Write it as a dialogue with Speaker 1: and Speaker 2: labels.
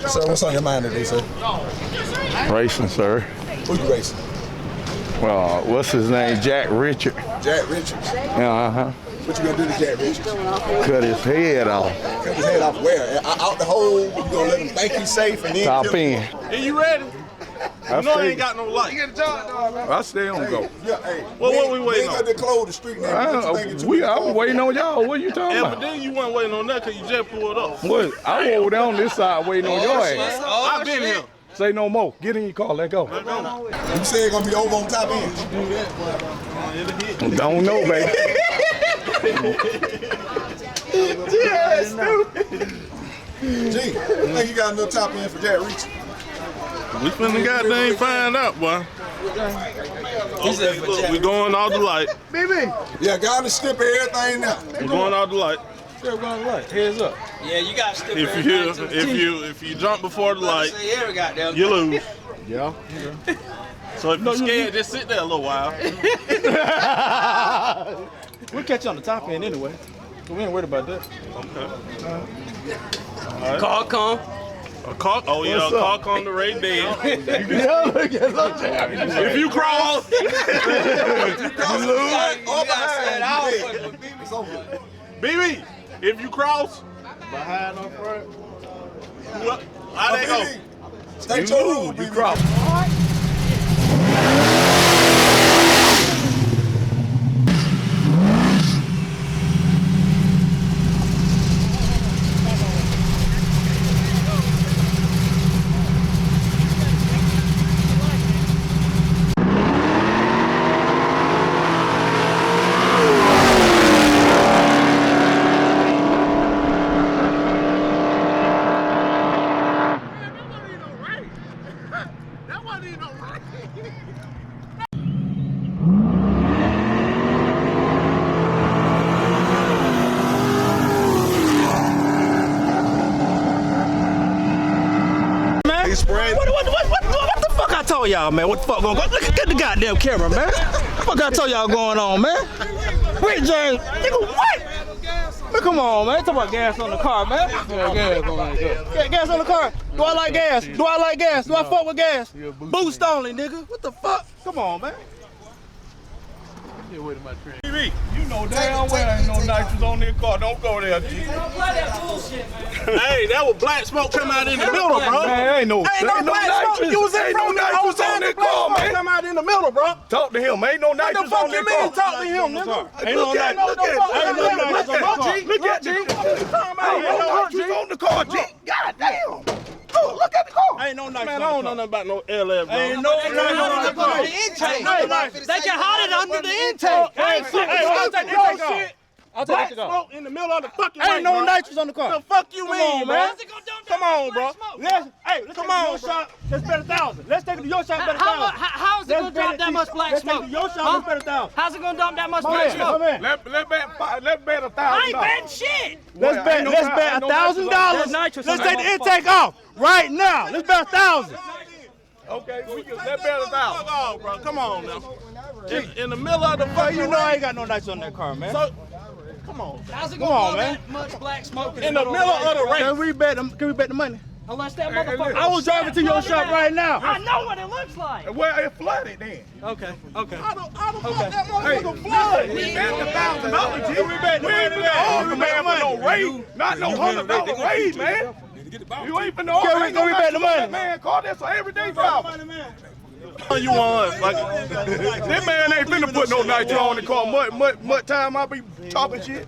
Speaker 1: Sir, what's on your mind today, sir?
Speaker 2: Racing, sir.
Speaker 1: Who you racing?
Speaker 2: Well, what's his name? Jack Richard.
Speaker 1: Jack Richards.
Speaker 2: Uh-huh.
Speaker 1: What you gonna do to Jack Richards?
Speaker 2: Cut his head off.
Speaker 1: Cut his head off where? Out the hole? You gonna let him think he's safe and then
Speaker 2: Top end.
Speaker 3: Are you ready? You know he ain't got no light.
Speaker 1: You get a job, dog, man.
Speaker 2: I stay on go.
Speaker 1: Yeah, hey.
Speaker 3: Well, what we waiting
Speaker 1: on?
Speaker 3: on?
Speaker 1: They got to close the street now.
Speaker 2: I was waiting on y'all. What you talking
Speaker 3: Yeah,
Speaker 2: about?
Speaker 3: but then you weren't waiting on that because you just pulled up.
Speaker 2: What? I rolled down this side waiting on your ass.
Speaker 3: I've been here.
Speaker 2: Say no more. Get in your car. Let go.
Speaker 1: You say it's gonna be over on top end.
Speaker 2: Don't know, baby.
Speaker 1: Yeah, stupid. Gee, I think you got enough top end for Jack Richards.
Speaker 3: We finna goddamn find out, boy. Okay, look, we going off the light.
Speaker 1: BB. Yeah, got to skip everything now.
Speaker 3: We going off the light.
Speaker 2: Heads up.
Speaker 4: Yeah, you got to step
Speaker 3: If you jump before the light, you lose.
Speaker 2: Yeah.
Speaker 3: So if you're scared, just sit there a little while.
Speaker 5: We'll catch you on the top end anyway. We ain't worried about that.
Speaker 3: Okay.
Speaker 4: Car come.
Speaker 3: A car? Oh yeah, a car come to Ray dead. If you cross,
Speaker 1: You lose.
Speaker 3: BB, if you cross,
Speaker 5: Behind on front.
Speaker 3: what? How they go?
Speaker 1: Stay tuned.
Speaker 2: You cross.
Speaker 5: What the fuck I told y'all, man? What the fuck going on? Look at the goddamn camera, man. What the fuck I told y'all going on, man? Wait, James. Nigga, what? Man, come on, man. Talk about gas on the car, man. Gas on the car. Do I like gas? Do I like gas? Do I fuck with gas? Boost only, nigga. What the fuck? Come on, man.
Speaker 3: BB,
Speaker 2: You know damn well ain't no nitrous on this car. Don't go there, G.
Speaker 3: hey, that was black smoke come out in the middle, bro.
Speaker 2: Man, ain't no
Speaker 5: Black smoke. You was in front of me the whole time.
Speaker 2: this
Speaker 5: Black
Speaker 2: car,
Speaker 5: smoke
Speaker 2: man.
Speaker 5: come out in the middle, bro.
Speaker 2: Talk to him. Ain't no
Speaker 5: What the
Speaker 2: nitrous
Speaker 5: fuck
Speaker 2: on
Speaker 5: you
Speaker 2: this
Speaker 5: mean?
Speaker 2: car.
Speaker 5: Talk to him, nigga.
Speaker 2: Ain't no nitrous on the car, G. God damn. Look at the car.
Speaker 5: Ain't no nitrous
Speaker 3: Man, I don't know nothing about no LF, bro.
Speaker 5: Ain't no nitrous on the car.
Speaker 4: They can hide it under the intake.
Speaker 5: I'll take the intake off. I'll take
Speaker 3: Black
Speaker 5: the intake off.
Speaker 3: smoke in the middle of the fucking
Speaker 5: Ain't
Speaker 3: light,
Speaker 5: no
Speaker 3: bro.
Speaker 5: nitrous on the car.
Speaker 3: The fuck you
Speaker 5: Come
Speaker 3: mean,
Speaker 5: on,
Speaker 3: bro?
Speaker 5: man.
Speaker 3: Come on, bro.
Speaker 5: Let's take it to your shop. Let's bet 1,000. Let's take it to your shop. Bet 1,000.
Speaker 4: How is it going to drop that much black
Speaker 5: Let's take
Speaker 4: smoke?
Speaker 5: it to your shop. Let's bet 1,000.
Speaker 4: How's it going to dump that much
Speaker 5: Come
Speaker 4: black
Speaker 5: in.
Speaker 4: smoke?
Speaker 5: Come in.
Speaker 2: Let's bet $1,000.
Speaker 4: I ain't betting shit.
Speaker 5: Let's bet $1,000. Let's take the intake off right now. Let's bet 1,000.
Speaker 3: Okay, let's bet 1,000. Oh, bro, come on now. In the middle of the fucking
Speaker 5: You know I ain't got no nitrous on that car, man.
Speaker 3: So, come on.
Speaker 4: How's it
Speaker 5: Come
Speaker 4: going
Speaker 5: on,
Speaker 4: to
Speaker 5: man.
Speaker 4: dump that much black smoke
Speaker 3: In the middle of the race.
Speaker 5: Can we bet the money?
Speaker 4: Unless that motherfucker.
Speaker 5: I will drive it to your shop right now.
Speaker 4: I know what it looks like.
Speaker 2: Well, it flooded then.
Speaker 5: Okay.
Speaker 3: I don't fuck that motherfucker flood.
Speaker 2: We bet $1,000, G.
Speaker 5: We bet the
Speaker 2: We ain't
Speaker 5: money,
Speaker 2: finna argue,
Speaker 5: man.
Speaker 2: man, for no raise. Not no $100 raise, man. You ain't finna argue.
Speaker 5: Can we bet the money?
Speaker 2: Man, car, that's an everyday driver.
Speaker 3: You want like
Speaker 2: This man ain't finna put no nitro on the car. Much time I be talking shit.